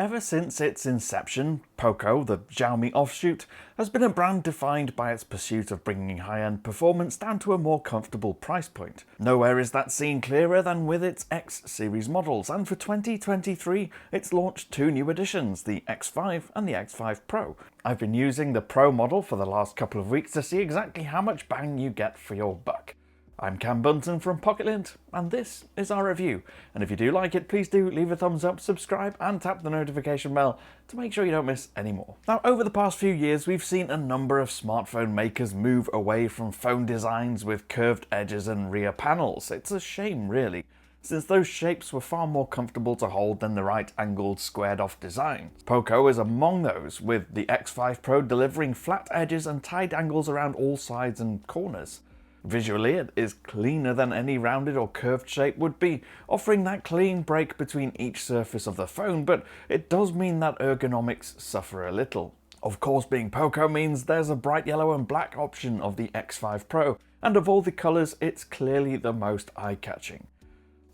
Ever since its inception, Poco, the Xiaomi offshoot, has been a brand defined by its pursuit of bringing high-end performance down to a more comfortable price point. Nowhere is that seen clearer than with its X series models, and for 2023 it's launched two new editions, the X5 and the X5 Pro. I've been using the Pro model for the last couple of weeks to see exactly how much bang you get for your buck. I'm Cam Bunton from Pocket-lint, and this is our review. And if you do like it, please do leave a thumbs up, subscribe, and tap the notification bell to make sure you don't miss any more. Now, over the past few years, we've seen a number of smartphone makers move away from phone designs with curved edges and rear panels. It's a shame, really, since those shapes were far more comfortable to hold than the right-angled, squared-off designs. Poco is among those, with the X5 Pro delivering flat edges and tight angles around all sides and corners. Visually, it is cleaner than any rounded or curved shape would be, offering that clean break between each surface of the phone, but it does mean that ergonomics suffer a little. Of course, being Poco means there's a bright yellow and black option of the X5 Pro, and of all the colours, it's clearly the most eye-catching.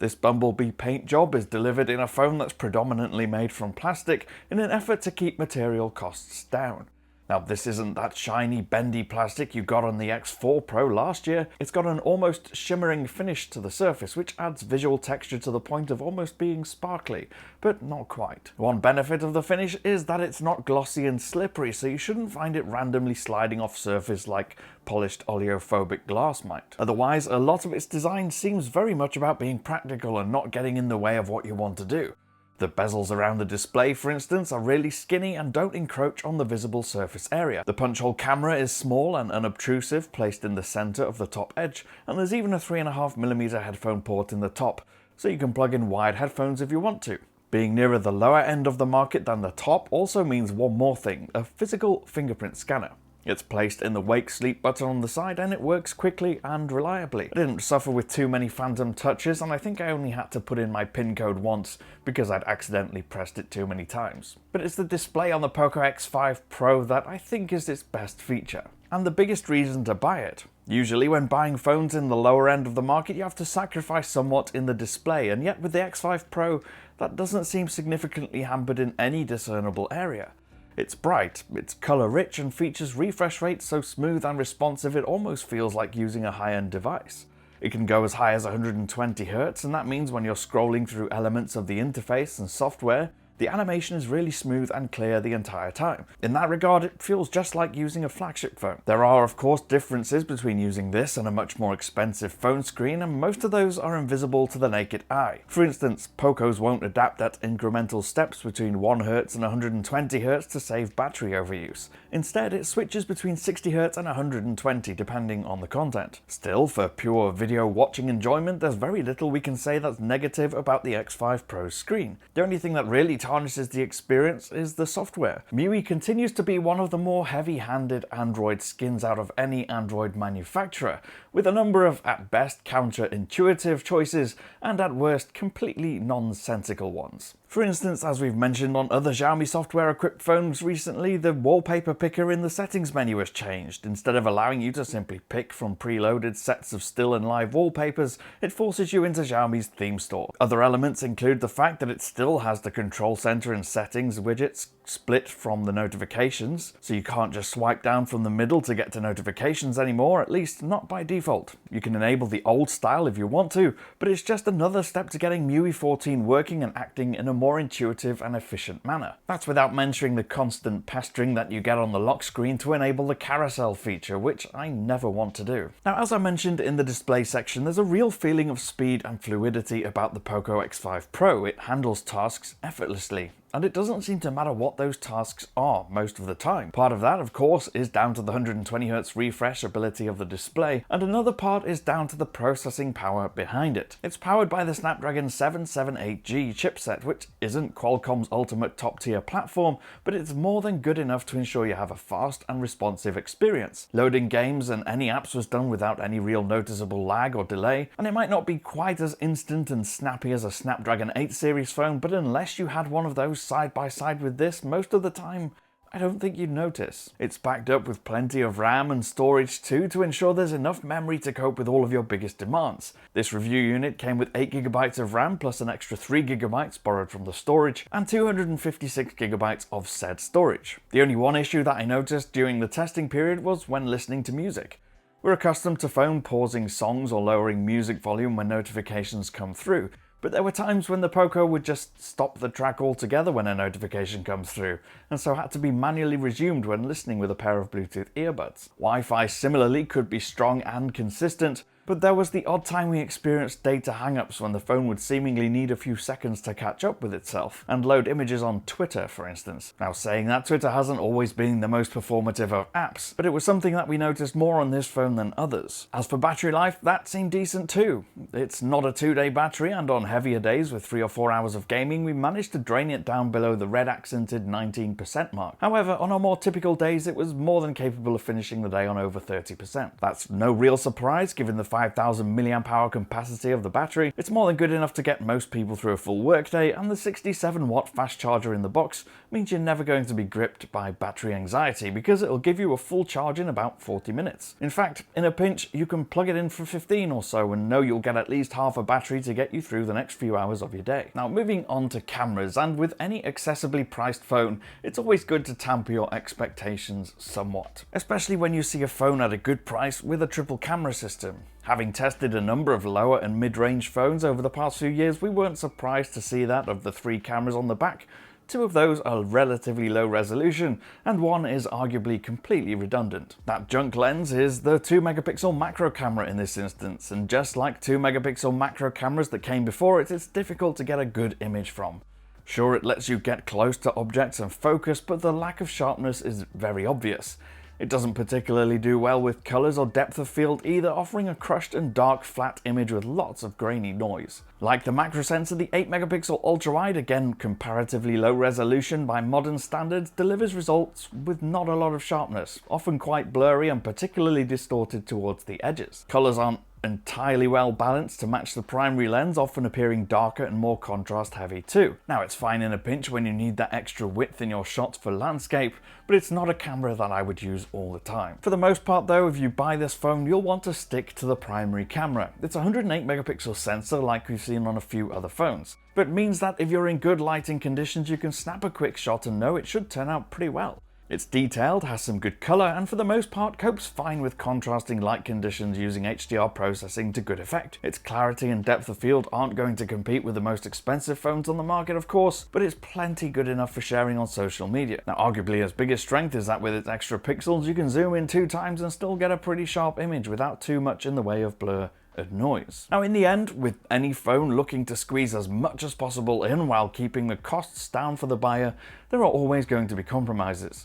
This bumblebee paint job is delivered in a phone that's predominantly made from plastic in an effort to keep material costs down. Now, this isn't that shiny, bendy plastic you got on the X4 Pro last year. It's got an almost shimmering finish to the surface, which adds visual texture to the point of almost being sparkly, but not quite. One benefit of the finish is that it's not glossy and slippery, so you shouldn't find it randomly sliding off surface like polished oleophobic glass might. Otherwise, a lot of its design seems very much about being practical and not getting in the way of what you want to do. The bezels around the display, for instance, are really skinny and don't encroach on the visible surface area. The punch hole camera is small and unobtrusive, placed in the center of the top edge, and there's even a 3.5mm headphone port in the top, so you can plug in wired headphones if you want to. Being nearer the lower end of the market than the top also means one more thing: a physical fingerprint scanner. It's placed in the wake-sleep button on the side and it works quickly and reliably. I didn't suffer with too many phantom touches, and I think I only had to put in my PIN code once because I'd accidentally pressed it too many times. But it's the display on the Poco X5 Pro that I think is its best feature, and the biggest reason to buy it. Usually when buying phones in the lower end of the market, you have to sacrifice somewhat in the display, and yet with the X5 Pro, that doesn't seem significantly hampered in any discernible area. It's bright, it's colour-rich, and features refresh rates so smooth and responsive it almost feels like using a high-end device. It can go as high as 120 Hertz, and that means when you're scrolling through elements of the interface and software, the animation is really smooth and clear the entire time. In that regard, it feels just like using a flagship phone. There are, of course, differences between using this and a much more expensive phone screen, and most of those are invisible to the naked eye. For instance, Pocos won't adapt at incremental steps between 1 Hz and 120 Hz to save battery overuse. Instead, it switches between 60 Hz and 120 depending on the content. Still, for pure video watching enjoyment, there's very little we can say that's negative about the X5 Pro's screen. The only thing that really tarnishes the experience is the software. MIUI continues to be one of the more heavy-handed Android skins out of any Android manufacturer, with a number of at best counterintuitive choices and at worst completely nonsensical ones. For instance, as we've mentioned on other Xiaomi software-equipped phones recently, the wallpaper picker in the settings menu has changed. Instead of allowing you to simply pick from preloaded sets of still and live wallpapers, it forces you into Xiaomi's theme store. Other elements include the fact that it still has the control center and settings widgets split from the notifications, so you can't just swipe down from the middle to get to notifications anymore, at least not by default. You can enable the old style if you want to, but it's just another step to getting MIUI 14 working and acting in a more intuitive and efficient manner. That's without mentioning the constant pestering that you get on the lock screen to enable the carousel feature, which I never want to do. Now, as I mentioned in the display section, there's a real feeling of speed and fluidity about the Poco X5 Pro. It handles tasks effortlessly, and it doesn't seem to matter what those tasks are most of the time. Part of that, of course, is down to the 120Hz refresh ability of the display, and another part is down to the processing power behind it. It's powered by the Snapdragon 778G chipset, which isn't Qualcomm's ultimate top-tier platform, but it's more than good enough to ensure you have a fast and responsive experience. Loading games and any apps was done without any real noticeable lag or delay, and it might not be quite as instant and snappy as a Snapdragon 8 series phone, but unless you had one of those side by side with this, most of the time I don't think you'd notice. It's backed up with plenty of RAM and storage too to ensure there's enough memory to cope with all of your biggest demands. This review unit came with 8GB of RAM plus an extra 3GB borrowed from the storage and 256GB of said storage. The only one issue that I noticed during the testing period was when listening to music. We're accustomed to phone pausing songs or lowering music volume when notifications come through, but there were times when the Poco would just stop the track altogether when a notification comes through, and so had to be manually resumed when listening with a pair of Bluetooth earbuds. Wi-Fi similarly could be strong and consistent, but there was the odd time we experienced data hang-ups when the phone would seemingly need a few seconds to catch up with itself, and load images on Twitter, for instance. Now, saying that, Twitter hasn't always been the most performative of apps, but it was something that we noticed more on this phone than others. As for battery life, that seemed decent too. It's not a 2-day battery, and on heavier days with 3 or 4 hours of gaming, we managed to drain it down below the red accented 19% mark. However, on our more typical days, it was more than capable of finishing the day on over 30%. That's no real surprise given the 5000 mAh capacity of the battery. It's more than good enough to get most people through a full workday, and the 67-watt fast charger in the box means you're never going to be gripped by battery anxiety because it'll give you a full charge in about 40 minutes. In fact, in a pinch, you can plug it in for 15 or so and know you'll get at least half a battery to get you through the next few hours of your day. Now, moving on to cameras, and with any accessibly priced phone, it's always good to tamper your expectations somewhat, especially when you see a phone at a good price with a triple camera system. Having tested a number of lower and mid-range phones over the past few years, we weren't surprised to see that of the 3 cameras on the back, 2 of those are relatively low resolution, and 1 is arguably completely redundant. That junk lens is the 2-megapixel macro camera in this instance, and just like 2-megapixel macro cameras that came before it, it's difficult to get a good image from. Sure, it lets you get close to objects and focus, but the lack of sharpness is very obvious. It doesn't particularly do well with colors or depth of field either, offering a crushed and dark flat image with lots of grainy noise. Like the macro sensor, the 8-megapixel ultra-wide, again comparatively low resolution by modern standards, delivers results with not a lot of sharpness, often quite blurry and particularly distorted towards the edges. Colors aren't entirely well balanced to match the primary lens, often appearing darker and more contrast heavy too. Now, it's fine in a pinch when you need that extra width in your shots for landscape, but it's not a camera that I would use all the time. For the most part though, if you buy this phone, you'll want to stick to the primary camera. It's a 108-megapixel sensor like we've seen on a few other phones, but it means that if you're in good lighting conditions, you can snap a quick shot and know it should turn out pretty well. It's detailed, has some good colour, and for the most part copes fine with contrasting light conditions using HDR processing to good effect. Its clarity and depth of field aren't going to compete with the most expensive phones on the market, of course, but it's plenty good enough for sharing on social media. Now, arguably its biggest strength is that with its extra pixels, you can zoom in 2 times and still get a pretty sharp image without too much in the way of blur and noise. Now, in the end, with any phone looking to squeeze as much as possible in while keeping the costs down for the buyer, there are always going to be compromises.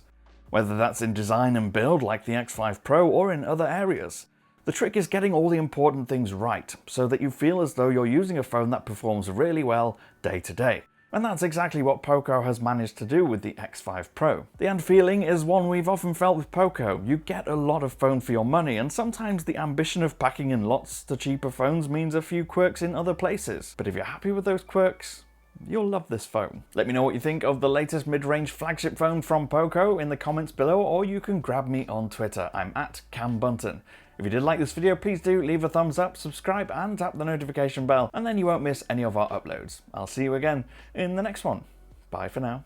Whether that's in design and build like the X5 Pro or in other areas. The trick is getting all the important things right, so that you feel as though you're using a phone that performs really well day to day. And that's exactly what Poco has managed to do with the X5 Pro. The end feeling is one we've often felt with Poco. You get a lot of phone for your money, and sometimes the ambition of packing in lots to cheaper phones means a few quirks in other places. But if you're happy with those quirks, you'll love this phone. Let me know what you think of the latest mid-range flagship phone from Poco in the comments below, or you can grab me on Twitter. I'm at Cam Bunton. If you did like this video, please do leave a thumbs up, subscribe, and tap the notification bell, and then you won't miss any of our uploads. I'll see you again in the next one. Bye for now.